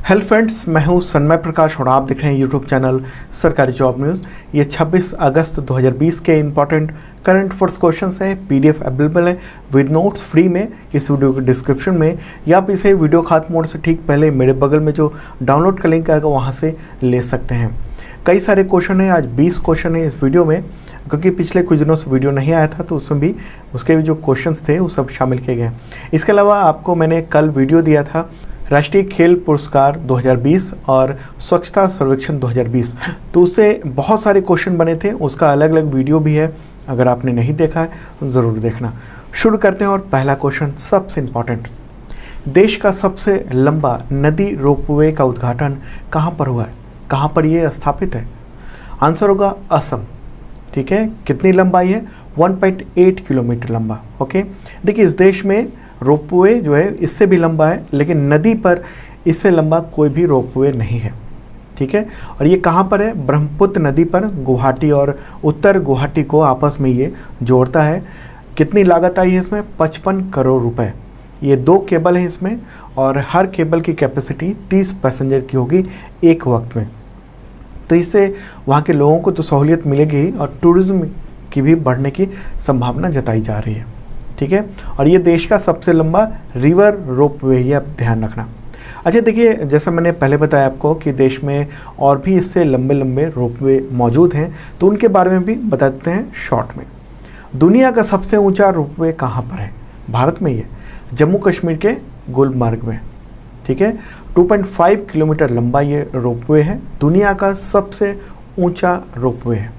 Hello friends, मैं हूं सन्मय प्रकाश और आप देख रहे हैं यूट्यूब चैनल सरकारी जॉब न्यूज़। ये 26 अगस्त 2020 के इंपॉर्टेंट करंट अफेयर्स क्वेश्चंस हैं। पीडीएफ अवेलेबल है विद नोट्स फ्री में इस वीडियो के डिस्क्रिप्शन में, या आप इसे वीडियो खत्म होने से ठीक पहले मेरे बगल में जो डाउनलोड का लिंक आएगा वहाँ से ले सकते हैं। कई सारे क्वेश्चन हैं, आज 20 क्वेश्चन है इस वीडियो में, क्योंकि पिछले कुछ दिनों से वीडियो नहीं आया था तो उसमें भी उसके जो क्वेश्चंस थे वो सब शामिल किए गए। इसके अलावा आपको मैंने कल वीडियो दिया था राष्ट्रीय खेल पुरस्कार 2020 और स्वच्छता सर्वेक्षण 2020, तो उससे बहुत सारे क्वेश्चन बने थे। उसका अलग अलग वीडियो भी है, अगर आपने नहीं देखा है ज़रूर देखना। शुरू करते हैं और पहला क्वेश्चन सबसे इम्पॉर्टेंट, देश का सबसे लंबा नदी रोपवे का उद्घाटन कहाँ पर हुआ है, कहाँ पर ये स्थापित है? आंसर होगा असम। ठीक है, कितनी लंबाई है? 1.8 किलोमीटर लंबा। ओके, देखिए इस देश में रोपवे जो है इससे भी लंबा है, लेकिन नदी पर इससे लंबा कोई भी रोपवे नहीं है। ठीक है, और ये कहाँ पर है? ब्रह्मपुत्र नदी पर गुवाहाटी और उत्तर गुवाहाटी को आपस में ये जोड़ता है। कितनी लागत आई है इसमें? 55 करोड़ रुपए। ये 2 केबल हैं इसमें, और हर केबल की कैपेसिटी 30 पैसेंजर की होगी एक वक्त में। तो इससे वहाँ के लोगों को तो सहूलियत मिलेगी ही, और टूरिज्म की भी बढ़ने की संभावना जताई जा रही है। ठीक है, और ये देश का सबसे लंबा रिवर रोपवे है, आप ध्यान रखना। अच्छा देखिए, जैसा मैंने पहले बताया आपको कि देश में और भी इससे लंबे लंबे रोपवे मौजूद हैं, तो उनके बारे में भी बताते हैं शॉर्ट में। दुनिया का सबसे ऊंचा रोपवे कहाँ पर है? भारत में ही है, जम्मू कश्मीर के गुलमर्ग में। ठीक है, 2.5 किलोमीटर लंबा ये रोपवे है, दुनिया का सबसे ऊंचा रोपवे है।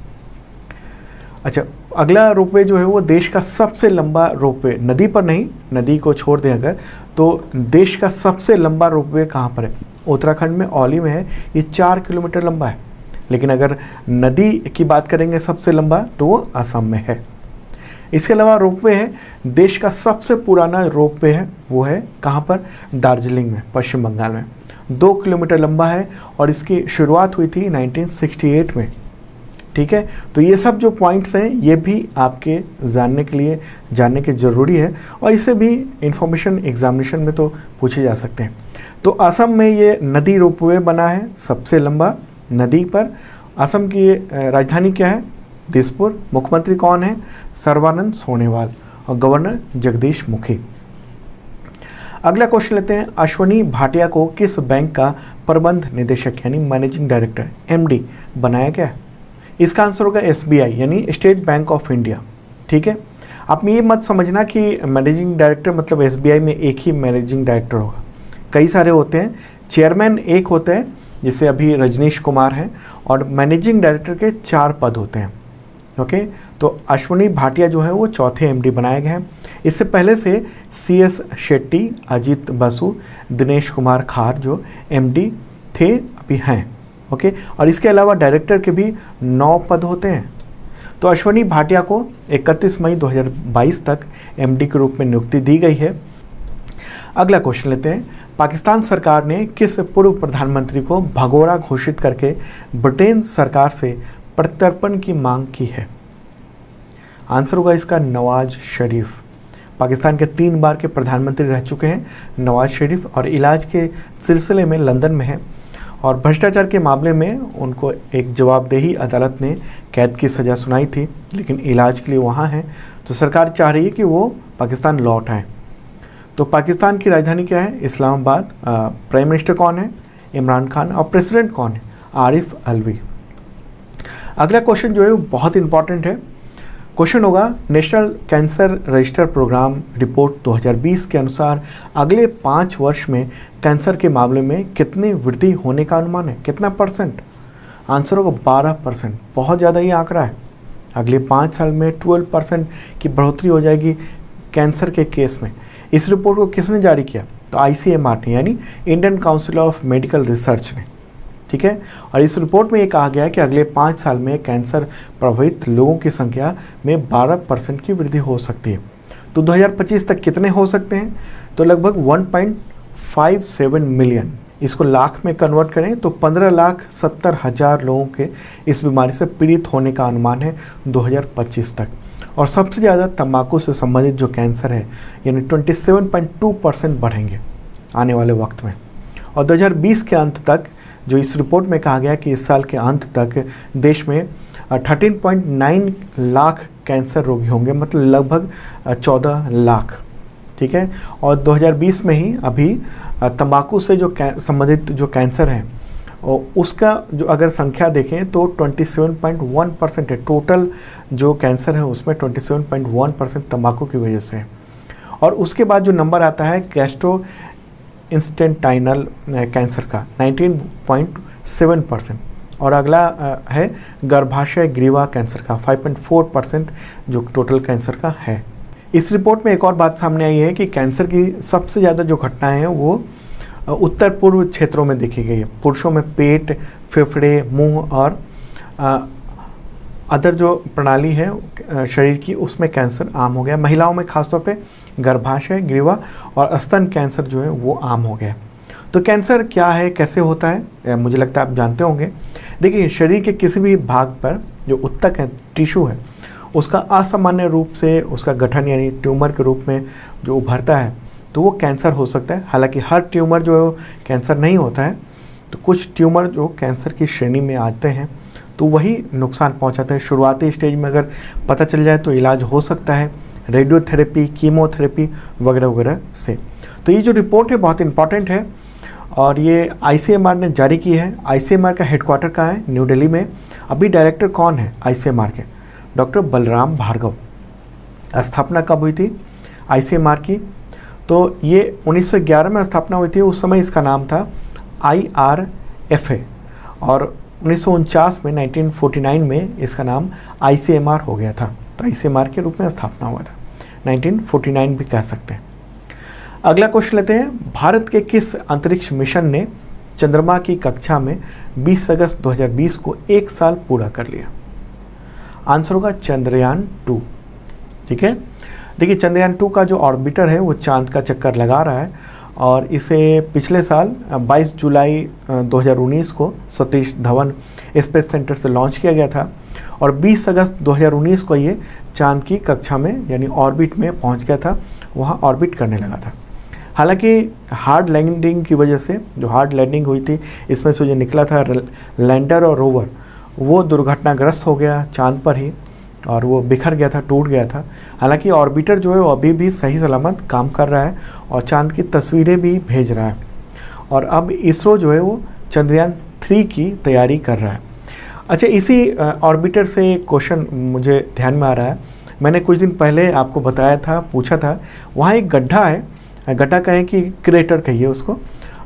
अच्छा, अगला रोपवे जो है वो देश का सबसे लंबा रोपवे, नदी पर नहीं, नदी को छोड़ दें अगर, तो देश का सबसे लंबा रोपवे कहाँ पर है? उत्तराखंड में औली में है, ये 4 किलोमीटर लंबा है। लेकिन अगर नदी की बात करेंगे सबसे लंबा, तो वो असम में है। इसके अलावा रोपवे है, देश का सबसे पुराना रोपवे है, वो है कहाँ पर? दार्जिलिंग में, पश्चिम बंगाल में। 2 किलोमीटर लंबा है और इसकी शुरुआत हुई थी 1968 में। ठीक है, तो ये सब जो पॉइंट्स हैं ये भी आपके जानने के ज़रूरी है, और इससे भी इंफॉर्मेशन एग्जामिनेशन में तो पूछे जा सकते हैं। तो असम में ये नदी रोपवे बना है सबसे लंबा नदी पर। असम की राजधानी क्या है? दिसपुर। मुख्यमंत्री कौन है? सर्बानंद सोनोवाल, और गवर्नर जगदीश मुखी। अगला क्वेश्चन लेते हैं, अश्वनी भाटिया को किस बैंक का प्रबंध निदेशक यानी मैनेजिंग डायरेक्टर MD बनाया गया है? इसका आंसर होगा SBI यानी स्टेट बैंक ऑफ इंडिया। ठीक है, आप ये मत समझना कि मैनेजिंग डायरेक्टर मतलब SBI में एक ही मैनेजिंग डायरेक्टर होगा, कई सारे होते हैं। चेयरमैन एक होते हैं, जैसे अभी रजनीश कुमार हैं, और मैनेजिंग डायरेक्टर के 4 पद होते हैं। ओके, तो अश्वनी भाटिया जो है वो चौथे MD बनाए गए हैं। इससे पहले से CS शेट्टी, अजीत बसु, दिनेश कुमार खार जो MD थे अभी हैं। ओके, और इसके अलावा डायरेक्टर के भी 9 पद होते हैं। तो अश्वनी भाटिया को 31 मई 2022 तक MD के रूप में नियुक्ति दी गई है। अगला क्वेश्चन लेते हैं, पाकिस्तान सरकार ने किस पूर्व प्रधानमंत्री को भगोड़ा घोषित करके ब्रिटेन सरकार से प्रत्यर्पण की मांग की है? आंसर होगा इसका नवाज शरीफ। पाकिस्तान के 3 बार के प्रधानमंत्री रह चुके हैं नवाज शरीफ, और इलाज के सिलसिले में लंदन में है, और भ्रष्टाचार के मामले में उनको एक जवाबदेही अदालत ने कैद की सज़ा सुनाई थी, लेकिन इलाज के लिए वहाँ हैं। तो सरकार चाह रही है कि वो पाकिस्तान लौट आएँ। तो पाकिस्तान की राजधानी क्या है? इस्लामाबाद। प्राइम मिनिस्टर कौन है? इमरान खान। और प्रेसिडेंट कौन है? आरिफ अलवी। अगला क्वेश्चन जो है वो बहुत इंपॉर्टेंट है। क्वेश्चन होगा, national cancer register program report 2020 के अनुसार अगले 5 वर्ष में कैंसर के मामले में कितनी वृद्धि होने का अनुमान है? कितना %? आंसर होगा 12%। बहुत ज़्यादा ये आंकड़ा है। अगले 5 साल में 12% की बढ़ोतरी हो जाएगी कैंसर के केस में। इस रिपोर्ट को किसने जारी किया? तो ICMR ने यानी Indian council of medical research ने। ठीक है, और इस रिपोर्ट में ये कहा गया है कि अगले 5 साल में कैंसर प्रभावित लोगों की संख्या में 12% की वृद्धि हो सकती है। तो 2025 तक कितने हो सकते हैं? तो लगभग 1.57 मिलियन। इसको लाख में कन्वर्ट करें तो 15,70,000 लोगों के इस बीमारी से पीड़ित होने का अनुमान है 2025 तक। और सबसे ज़्यादा तंबाकू से संबंधित जो कैंसर है यानी 27.2% बढ़ेंगे आने वाले वक्त में। और 2020 के अंत तक जो इस रिपोर्ट में कहा गया कि इस साल के अंत तक देश में 13.9 लाख कैंसर रोगी होंगे, मतलब लगभग 14 लाख। ठीक है, और 2020 में ही अभी तंबाकू से जो संबंधित जो कैंसर है और उसका जो अगर संख्या देखें तो 27.1% है। टोटल जो कैंसर है उसमें 27.1% तंबाकू की वजह से है। और उसके बाद जो नंबर आता है गैस्ट्रो इंस्टेंटाइनल कैंसर का 19.7%, और अगला है गर्भाशय ग्रीवा कैंसर का 5.4% जो टोटल कैंसर का है। इस रिपोर्ट में एक और बात सामने आई है कि कैंसर की सबसे ज़्यादा जो घटनाएं हैं वो उत्तर पूर्व क्षेत्रों में देखी गई है। पुरुषों में पेट, फेफड़े, मुंह और अदर जो प्रणाली है शरीर की उसमें कैंसर आम हो गया। महिलाओं में खासतौर पे गर्भाशय ग्रीवा और स्तन कैंसर जो है वो आम हो गया। तो कैंसर क्या है, कैसे होता है, मुझे लगता है आप जानते होंगे। देखिए, शरीर के किसी भी भाग पर जो उत्तक है, टिश्यू है, उसका असामान्य रूप से उसका गठन यानी ट्यूमर के रूप में जो उभरता है तो वो कैंसर हो सकता है। हालांकि हर ट्यूमर जो है वो कैंसर नहीं होता है, तो कुछ ट्यूमर जो कैंसर की श्रेणी में आते हैं तो वही नुकसान पहुंचाते हैं। शुरुआती स्टेज में अगर पता चल जाए तो इलाज हो सकता है रेडियोथेरेपी, कीमोथेरेपी वगैरह वगैरह से। तो ये जो रिपोर्ट है बहुत इंपॉर्टेंट है और ये ICMR ने जारी की है। ICMR का हेडक्वार्टर कहाँ है? न्यू दिल्ली में। अभी डायरेक्टर कौन है ICMR के? डॉक्टर बलराम भार्गव। स्थापना कब हुई थी ICMR की? तो ये 1911 में स्थापना हुई थी। उस समय इसका नाम था IRFA और 1949 में 1949 में इसका नाम ICMR हो गया था। तो ICMR के रूप में स्थापना हुआ था, 1949 भी कह सकते हैं। अगला क्वेश्चन लेते हैं, भारत के किस अंतरिक्ष मिशन ने चंद्रमा की कक्षा में 20 अगस्त 2020 को 1 साल पूरा कर लिया? आंसर होगा चंद्रयान 2। ठीक है, देखिए चंद्रयान 2 का जो ऑर्बिटर है वो चांद का चक्कर लगा रहा है और इसे पिछले साल 22 जुलाई 2019 को सतीश धवन स्पेस सेंटर से लॉन्च किया गया था और 20 अगस्त 2019 को ये चांद की कक्षा में यानी ऑर्बिट में पहुंच गया था, वहाँ ऑर्बिट करने लगा था। हालांकि हार्ड लैंडिंग की वजह से, जो हार्ड लैंडिंग हुई थी इसमें से जो निकला था लैंडर और रोवर, वो दुर्घटनाग्रस्त हो गया चांद पर ही और वो बिखर गया था, टूट गया था। हालांकि ऑर्बिटर जो है वो अभी भी सही सलामत काम कर रहा है और चांद की तस्वीरें भी भेज रहा है। और अब इसरो जो है वो चंद्रयान 3 की तैयारी कर रहा है। अच्छा, इसी ऑर्बिटर से एक क्वेश्चन मुझे ध्यान में आ रहा है। मैंने कुछ दिन पहले आपको बताया था, पूछा था, वहाँ एक गड्ढा है, गड्ढा कहें कि क्रेटर कहिए उसको,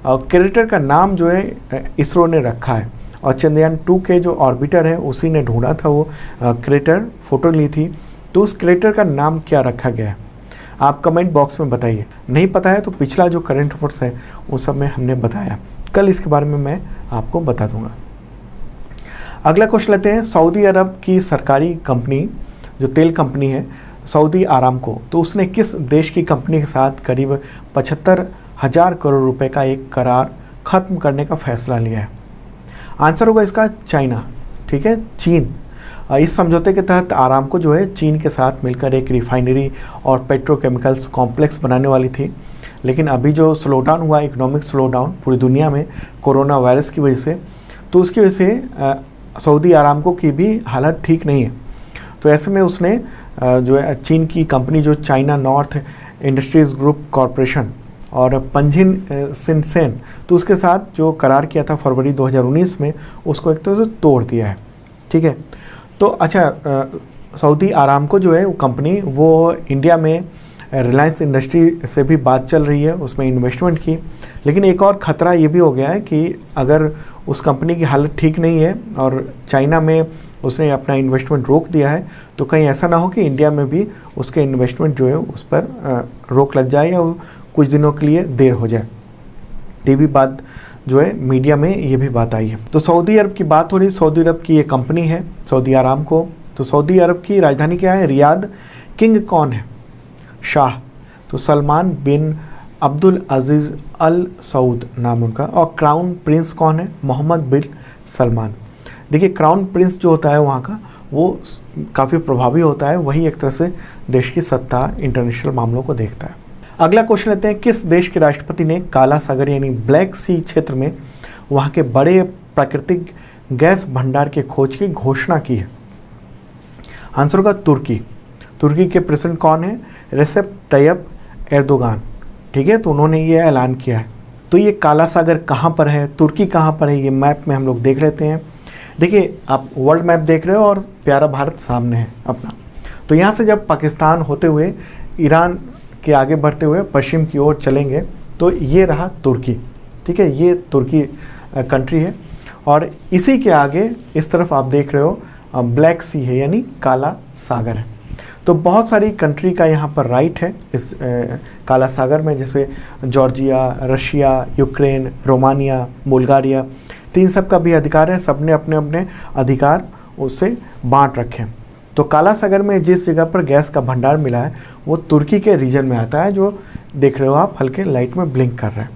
और क्रेटर का नाम जो है इसरो ने रखा है और चंद्रयान 2 के जो ऑर्बिटर है उसी ने ढूंढा था वो क्रेटर, फोटो ली थी। तो उस क्रेटर का नाम क्या रखा गया है आप कमेंट बॉक्स में बताइए। नहीं पता है तो पिछला जो करंट अफेयर्स है उस सब में हमने बताया, कल इसके बारे में मैं आपको बता दूंगा। अगला क्वेश्चन लेते हैं, सऊदी अरब की सरकारी कंपनी जो तेल कंपनी है सऊदी आरामको, तो उसने किस देश की कंपनी के साथ करीब 75,000 करोड़ रुपए का एक करार खत्म करने का फैसला लिया है? आंसर होगा इसका चाइना। ठीक है, चीन। इस समझौते के तहत आरामको जो है चीन के साथ मिलकर एक रिफाइनरी और पेट्रोकेमिकल्स कॉम्प्लेक्स बनाने वाली थी। लेकिन अभी जो स्लोडाउन हुआ, इकोनॉमिक स्लोडाउन पूरी दुनिया में कोरोना वायरस की वजह से, तो उसकी वजह से सऊदी आरामको की भी हालत ठीक नहीं है। तो ऐसे में उसने जो है चीन की कंपनी जो China north industries group corporation और पंजिन सिनसेन, तो उसके साथ जो करार किया था फरवरी 2019 में, उसको एक तरह से तोड़ दिया है। ठीक है, तो अच्छा, सऊदी आरामको जो है वो कंपनी वो इंडिया में रिलायंस इंडस्ट्री से भी बात चल रही है, उसमें इन्वेस्टमेंट की। लेकिन एक और ख़तरा ये भी हो गया है कि अगर उस कंपनी की हालत ठीक नहीं है और चाइना में उसने अपना इन्वेस्टमेंट रोक दिया है, तो कहीं ऐसा ना हो कि इंडिया में भी उसके इन्वेस्टमेंट जो है उस पर रोक लग जाए या कुछ दिनों के लिए देर हो जाए। ये भी बात जो है मीडिया में ये भी बात आई है। तो सऊदी अरब की बात हो रही, सऊदी अरब की ये कंपनी है सऊदी आरामको। तो सऊदी अरब की राजधानी क्या है? रियाद। किंग कौन है? शाह। तो सलमान बिन अब्दुल अजीज़ अल सऊद नाम उनका। और क्राउन प्रिंस कौन है? मोहम्मद बिन सलमान। देखिए, क्राउन प्रिंस जो होता है वहाँ का वो काफ़ी प्रभावी होता है, वही एक तरह से देश की सत्ता इंटरनेशनल मामलों को देखता है। अगला क्वेश्चन लेते हैं, किस देश के राष्ट्रपति ने काला सागर यानी ब्लैक सी क्षेत्र में वहाँ के बड़े प्राकृतिक गैस भंडार के खोज की घोषणा की है? आंसर होगा तुर्की। तुर्की के प्रेसिडेंट कौन है? Recep Tayyip Erdogan. ठीक है, तो उन्होंने ये ऐलान किया है। तो ये काला सागर कहाँ पर है, तुर्की कहाँ पर है, ये मैप में हम लोग देख लेते हैं। देखिए, आप वर्ल्ड मैप देख रहे हो और प्यारा भारत सामने है अपना। तो यहाँ से जब पाकिस्तान होते हुए ईरान के आगे बढ़ते हुए पश्चिम की ओर चलेंगे तो ये रहा तुर्की। ठीक है, ये तुर्की कंट्री है और इसी के आगे इस तरफ आप देख रहे हो ब्लैक सी है यानी काला सागर है। तो बहुत सारी कंट्री का यहाँ पर राइट है इस काला सागर में, जैसे Georgia, Russia, Ukraine, Romania, Bulgaria, तो इन सब का भी अधिकार है। सब ने अपने अपने अधिकार उससे बांट रखे हैं। तो काला सागर में जिस जगह पर गैस का भंडार मिला है वो तुर्की के रीजन में आता है, जो देख रहे हो आप हल्के लाइट में ब्लिंक कर रहे हैं।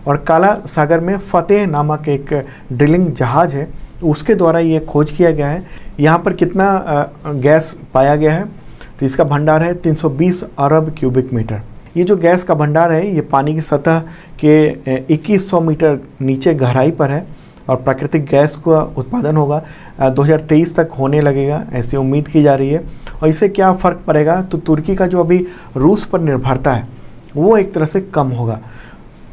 और काला सागर में फतेह नामक एक ड्रिलिंग जहाज़ है, उसके द्वारा ये खोज किया गया है यहाँ पर कितना गैस पाया गया है। तो इसका भंडार है 320 अरब क्यूबिक मीटर। ये जो गैस का भंडार है ये पानी की सतह के 2100 मीटर नीचे गहराई पर है और प्राकृतिक गैस का उत्पादन होगा 2023 तक होने लगेगा, ऐसी उम्मीद की जा रही है। और इससे क्या फ़र्क पड़ेगा, तो तुर्की का जो अभी रूस पर निर्भरता है वो एक तरह से कम होगा।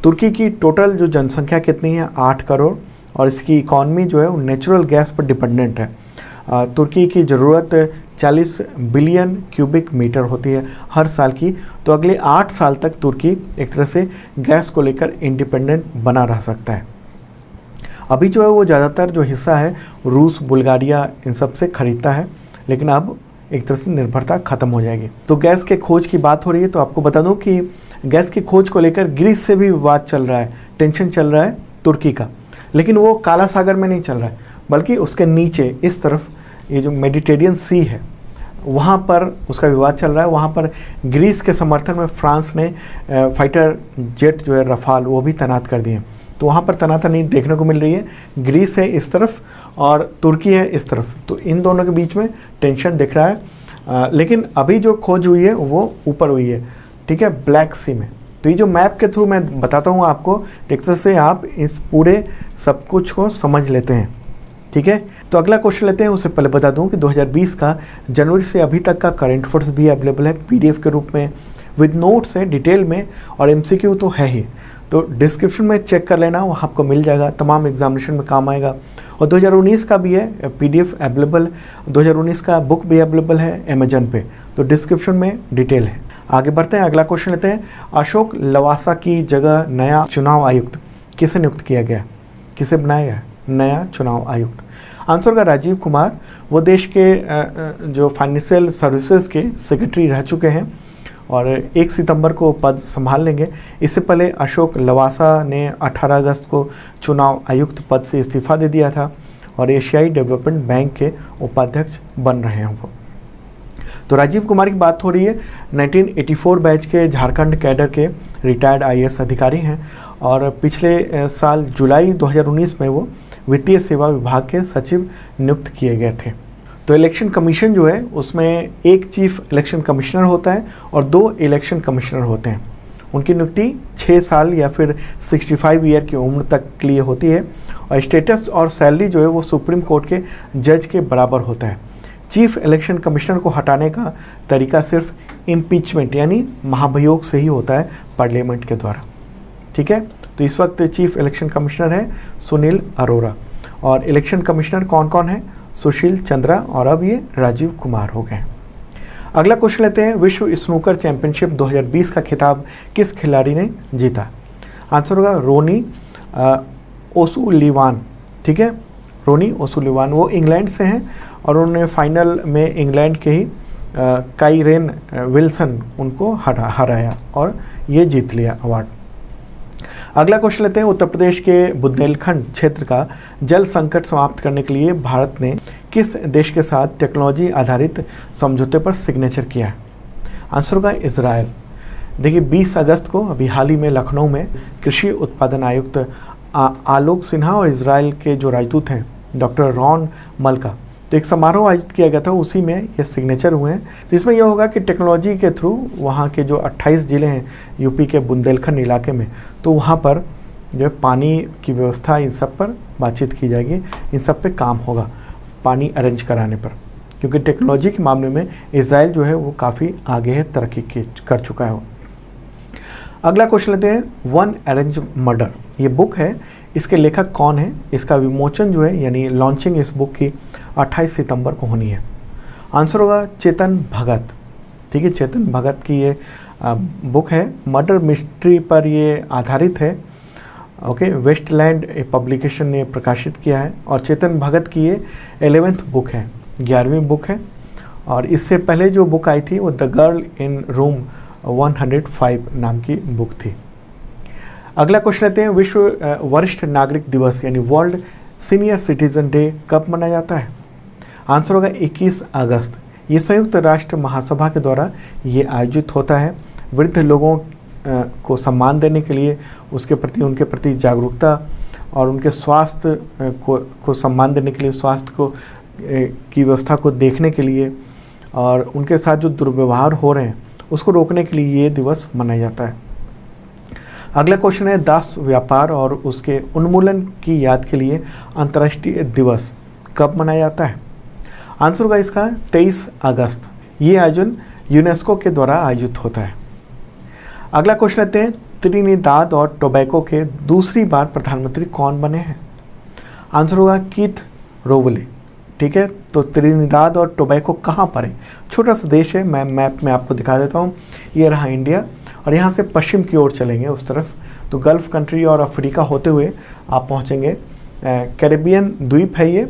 तुर्की की टोटल जो जनसंख्या कितनी है, 8 करोड़, और इसकी इकॉनमी जो है वो नेचुरल गैस पर डिपेंडेंट है। तुर्की की ज़रूरत 40 बिलियन क्यूबिक मीटर होती है हर साल की। तो अगले 8 साल तक तुर्की एक तरह से गैस को लेकर इंडिपेंडेंट बना रह सकता है। अभी जो है वो ज़्यादातर जो हिस्सा है रूस, बुल्गारिया इन सब से खरीदता है, लेकिन अब एक तरह से निर्भरता ख़त्म हो जाएगी। तो गैस के खोज की बात हो रही है, तो आपको बता दूं कि गैस की खोज को लेकर ग्रीस से भी विवाद चल रहा है, टेंशन चल रहा है तुर्की का, लेकिन वो काला सागर में नहीं चल रहा है, बल्कि उसके नीचे इस तरफ ये जो मेडिटेरियन सी है वहाँ पर उसका विवाद चल रहा है। वहाँ पर ग्रीस के समर्थन में फ्रांस ने फाइटर जेट जो है रफाल वो भी तैनात कर दिए। तो वहाँ पर तनातनी देखने को मिल रही है, ग्रीस है इस तरफ और तुर्की है इस तरफ, तो इन दोनों के बीच में टेंशन दिख रहा है। लेकिन अभी जो खोज हुई है वो ऊपर हुई है, ठीक है, ब्लैक सी में। तो ये जो मैप के थ्रू मैं बताता हूँ आपको, एक तरह से आप इस पूरे सब कुछ को समझ लेते हैं। ठीक है, तो अगला क्वेश्चन लेते हैं। उससे पहले बता दूं कि 2020 का जनवरी से अभी तक का करंट अफेयर्स भी अवेलेबल है पीडीएफ के रूप में, विद नोट्स है डिटेल में, और एमसीक्यू तो है ही। तो डिस्क्रिप्शन में चेक कर लेना, वहाँ आपको मिल जाएगा, तमाम एग्जामिनेशन में काम आएगा। और 2019 का भी है पीडीएफ अवेलेबल, 2019 का बुक भी अवेलेबल है अमेजन पे, तो डिस्क्रिप्शन में डिटेल है। आगे बढ़ते हैं, अगला क्वेश्चन लेते हैं। अशोक लवासा की जगह नया चुनाव आयुक्त किसे नियुक्त किया गया, किसे बनाया गया नया चुनाव आयुक्त? आंसर का राजीव कुमार। वो देश के जो फाइनेंशियल सर्विसेज के सेक्रेटरी रह चुके हैं और 1 सितंबर को पद संभाल लेंगे। इससे पहले अशोक लवासा ने 18 अगस्त को चुनाव आयुक्त पद से इस्तीफा दे दिया था और एशियाई डेवलपमेंट बैंक के उपाध्यक्ष बन रहे हैं वो। तो राजीव कुमार की बात हो रही है, 1984 बैच के झारखंड कैडर के रिटायर्ड आईएएस अधिकारी हैं और पिछले साल जुलाई 2019 में वो वित्तीय सेवा विभाग के सचिव नियुक्त किए गए थे। तो इलेक्शन कमीशन जो है उसमें एक चीफ इलेक्शन कमिश्नर होता है और 2 इलेक्शन कमिश्नर होते हैं। उनकी नियुक्ति 6 साल या फिर 65 ईयर की उम्र तक के लिए होती है और स्टेटस और सैलरी जो है वो सुप्रीम कोर्ट के जज के बराबर होता है। चीफ इलेक्शन कमिश्नर को हटाने का तरीका सिर्फ इम्पीचमेंट यानी महाभियोग से ही होता है, पार्लियामेंट के द्वारा। ठीक है, तो इस वक्त चीफ इलेक्शन कमिश्नर है सुनील अरोरा और इलेक्शन कमिश्नर कौन कौन है? सुशील चंद्रा और अब ये राजीव कुमार हो गए। अगला क्वेश्चन लेते हैं। विश्व स्नूकर चैंपियनशिप 2020 का खिताब किस खिलाड़ी ने जीता? आंसर होगा रोनी ओसुलिवान। ठीक है, रोनी ओसुलिवान, वो इंग्लैंड से हैं और उन्होंने फाइनल में इंग्लैंड के ही काइरेन विल्सन उनको हराया और ये जीत लिया अवार्ड। अगला क्वेश्चन लेते हैं। उत्तर प्रदेश के बुंदेलखंड क्षेत्र का जल संकट समाप्त करने के लिए भारत ने किस देश के साथ टेक्नोलॉजी आधारित समझौते पर सिग्नेचर किया है? आंसर होगा इजराइल। देखिए 20 अगस्त को अभी हाल ही में लखनऊ में कृषि उत्पादन आयुक्त आलोक सिन्हा और इजराइल के जो राजदूत हैं डॉक्टर रॉन मल्का, तो एक समारोह आयोजित किया गया था, उसी में ये सिग्नेचर हुए हैं। तो इसमें यह होगा कि टेक्नोलॉजी के थ्रू वहाँ के जो 28 ज़िले हैं यूपी के बुंदेलखंड इलाके में, तो वहाँ पर जो है पानी की व्यवस्था, इन सब पर बातचीत की जाएगी, इन सब पे काम होगा पानी अरेंज कराने पर, क्योंकि टेक्नोलॉजी के मामले में इजराइल जो है वो काफ़ी आगे है, तरक्की कर चुका है वो। अगला क्वेश्चन लेते हैं, वन अरेंज मर्डर, ये बुक है, इसके लेखक कौन है? इसका विमोचन जो है यानी लॉन्चिंग इस बुक की 28 सितंबर को होनी है। आंसर होगा चेतन भगत। ठीक है, चेतन भगत की ये बुक है, मर्डर मिस्ट्री पर ये आधारित है। ओके, वेस्टलैंड पब्लिकेशन ने प्रकाशित किया है और चेतन भगत की ये 11th बुक है, 11वीं बुक है। और इससे पहले जो बुक आई थी वो द गर्ल इन रूम 105 नाम की बुक थी। अगला क्वेश्चन लेते हैं, विश्व वरिष्ठ नागरिक दिवस यानी वर्ल्ड सीनियर सिटीजन डे कब मनाया जाता है? आंसर होगा 21 अगस्त। ये संयुक्त राष्ट्र महासभा के द्वारा ये आयोजित होता है। वृद्ध लोगों को सम्मान देने के लिए, उनके प्रति जागरूकता और उनके स्वास्थ्य को सम्मान देने के लिए, स्वास्थ्य की व्यवस्था को देखने के लिए और उनके साथ जो दुर्व्यवहार हो रहे हैं उसको रोकने के लिए ये दिवस मनाया जाता है। अगला क्वेश्चन है, दास व्यापार और उसके उन्मूलन की याद के लिए अंतर्राष्ट्रीय दिवस कब मनाया जाता है? आंसर होगा इसका 23 अगस्त। ये आयोजन यूनेस्को के द्वारा आयोजित होता है। अगला क्वेश्चन लेते हैं, त्रिनिदाद और टोबैको के दूसरी बार प्रधानमंत्री कौन बने हैं? आंसर होगा कीथ रोवले। ठीक है, तो त्रिनिदाद और टोबैको कहाँ पर है? छोटा सा देश है, मैं मैप में आपको दिखा देता हूँ। ये रहा इंडिया और यहाँ से पश्चिम की ओर चलेंगे उस तरफ तो गल्फ़ कंट्री और अफ्रीका होते हुए आप पहुँचेंगे। कैरेबियन द्वीप है ये,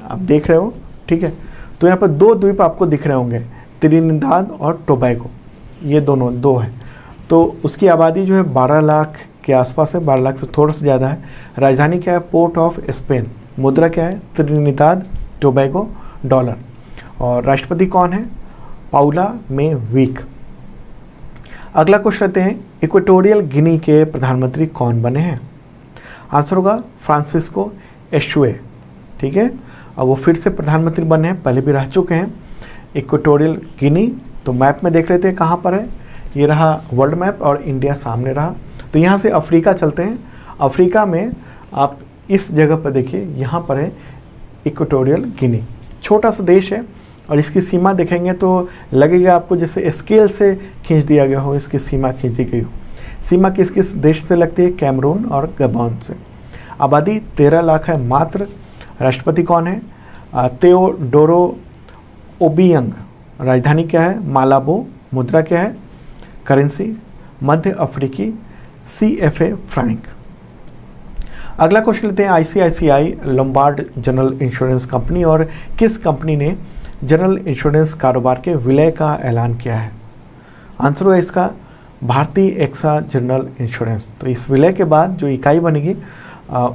आप देख रहे हो। ठीक है, तो यहाँ पर 2 द्वीप आपको दिख रहे होंगे, त्रिनिदाद और टोबैको, ये दोनों 2 हैं। तो उसकी आबादी जो है 12 लाख के आसपास है, 12 लाख से थोड़ा सा ज़्यादा है। राजधानी क्या है? Port of Spain. मुद्रा क्या है? Trinidad Tobago dollar. और राष्ट्रपति कौन है? पाउला मे वीक। अगला क्वेश्चन लेते हैं, इक्वेटोरियल गिनी के प्रधानमंत्री कौन बने हैं? आंसर होगा फ्रांसिस्को एशुए। ठीक है, और वो फिर से प्रधानमंत्री बने हैं, पहले भी रह चुके हैं। इक्वेटोरियल गिनी, तो मैप में देख लेते हैं कहाँ पर है। ये रहा वर्ल्ड मैप और इंडिया सामने रहा। तो यहाँ से अफ्रीका चलते हैं। अफ्रीका में आप इस जगह पर देखिए, यहाँ पर है इक्वेटोरियल गिनी। छोटा सा देश है और इसकी सीमा देखेंगे तो लगेगा आपको जैसे स्केल से खींच दिया गया हो, इसकी सीमा खींच दी गई हो। सीमा किस किस देश से लगती है? कैमरून और गबॉन से। आबादी 13 लाख है मात्र। राष्ट्रपति कौन है? तेओडोरो ओबियंग। राजधानी क्या है? मालाबो। मुद्रा क्या है? करेंसी मध्य अफ्रीकी CFA फ्रैंक। अगला क्वेश्चन लेते हैं, ICICI Lombard general insurance company और किस कंपनी ने जनरल इंश्योरेंस कारोबार के विलय का ऐलान किया है? आंसर है इसका भारतीय एक्सा जनरल इंश्योरेंस। तो इस विलय के बाद जो इकाई बनेगी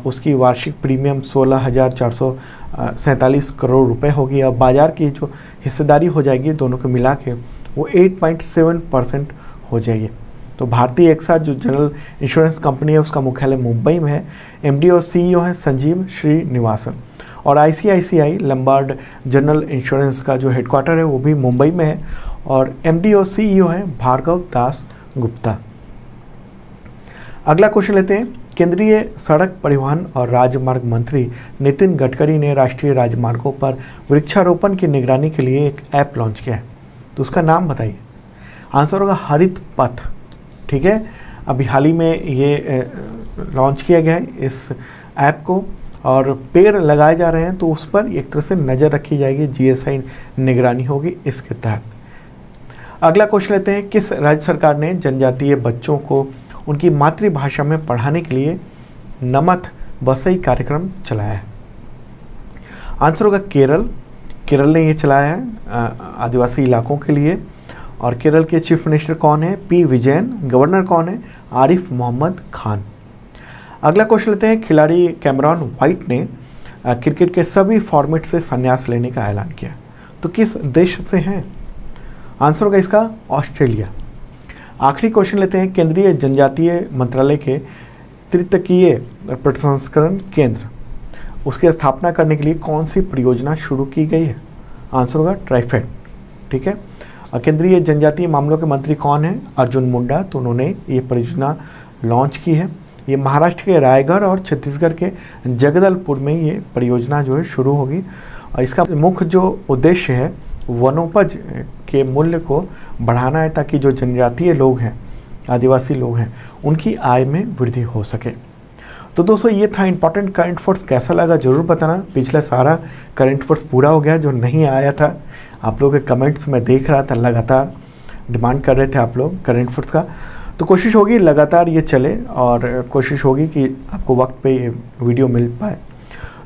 उसकी वार्षिक प्रीमियम 16,447 करोड़ रुपए होगी। अब बाजार की जो हिस्सेदारी हो जाएगी दोनों को मिला के वो 8.7% हो जाएगी। तो भारतीय एक्सा जो जनरल इंश्योरेंस कंपनी है उसका मुख्यालय मुंबई में है। MD और CEO हैं संजीव श्रीनिवासन। और ICICI लोम्बार्ड जनरल इंश्योरेंस का जो हेडक्वार्टर है वो भी मुंबई में है और MD और CEO हैं भार्गव दास गुप्ता। अगला क्वेश्चन लेते हैं, केंद्रीय सड़क परिवहन और राजमार्ग मंत्री नितिन गडकरी ने राष्ट्रीय राजमार्गों पर वृक्षारोपण की निगरानी के लिए एक ऐप लॉन्च किया है, तो उसका नाम बताइए। आंसर होगा हरित पथ। ठीक है, अभी हाल ही में ये लॉन्च किया गया है इस ऐप को और पेड़ लगाए जा रहे हैं, तो उस पर एक तरह से नज़र रखी जाएगी, GSI निगरानी होगी इसके तहत। अगला क्वेश्चन लेते हैं, किस राज्य सरकार ने जनजातीय बच्चों को उनकी मातृभाषा में पढ़ाने के लिए नमथ बसई कार्यक्रम चलाया है? आंसर होगा केरल। केरल ने ये चलाया है आदिवासी इलाकों के लिए। और केरल के चीफ मिनिस्टर कौन है? P विजयन। गवर्नर कौन है? आरिफ मोहम्मद खान। अगला क्वेश्चन लेते हैं, खिलाड़ी कैमरॉन वाइट ने क्रिकेट के सभी फॉर्मेट से संन्यास लेने का ऐलान किया, तो किस देश से हैं? आंसर होगा इसका ऑस्ट्रेलिया। आखिरी क्वेश्चन लेते हैं, केंद्रीय जनजातीय मंत्रालय के तृतीयकीय प्रसंस्करण केंद्र उसकी स्थापना करने के लिए कौन सी परियोजना शुरू की गई है? आंसर होगा ट्राइफेड। ठीक है। केंद्रीय जनजातीय मामलों के मंत्री कौन है? अर्जुन मुंडा। तो उन्होंने ये परियोजना लॉन्च की है। ये महाराष्ट्र के रायगढ़ और छत्तीसगढ़ के जगदलपुर में ये परियोजना जो है शुरू होगी। और इसका मुख्य जो उद्देश्य है वनोपज के मूल्य को बढ़ाना है, ताकि जो जनजातीय लोग हैं, आदिवासी लोग हैं, उनकी आय में वृद्धि हो सके। तो दोस्तों ये था इंपॉर्टेंट करंट अफेयर्स। कैसा लगा ज़रूर बताना। पिछला सारा करंट अफेयर्स पूरा हो गया जो नहीं आया था। आप लोगों के कमेंट्स में देख रहा था, लगातार डिमांड कर रहे थे आप लोग करंट अफेयर्स का। तो कोशिश होगी लगातार ये चले और कोशिश होगी कि आपको वक्त पे ये वीडियो मिल पाए।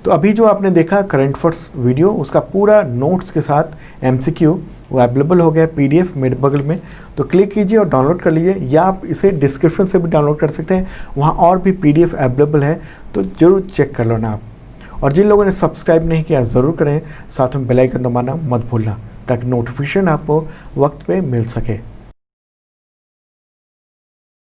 तो अभी जो आपने देखा करंट अफेयर्स वीडियो, उसका पूरा नोट्स के साथ MCQ वो अवेलेबल हो गया PDF मेरे बगल में। तो क्लिक कीजिए और डाउनलोड कर लीजिए, या आप इसे डिस्क्रिप्शन से भी डाउनलोड कर सकते हैं, वहाँ और भी PDF अवेलेबल है, तो ज़रूर चेक कर लो ना आप। और जिन लोगों ने सब्सक्राइब नहीं किया ज़रूर करें, साथ में बेल आइकन दबाना मत भूलना, ताकि नोटिफिकेशन आपको वक्त पे मिल सके।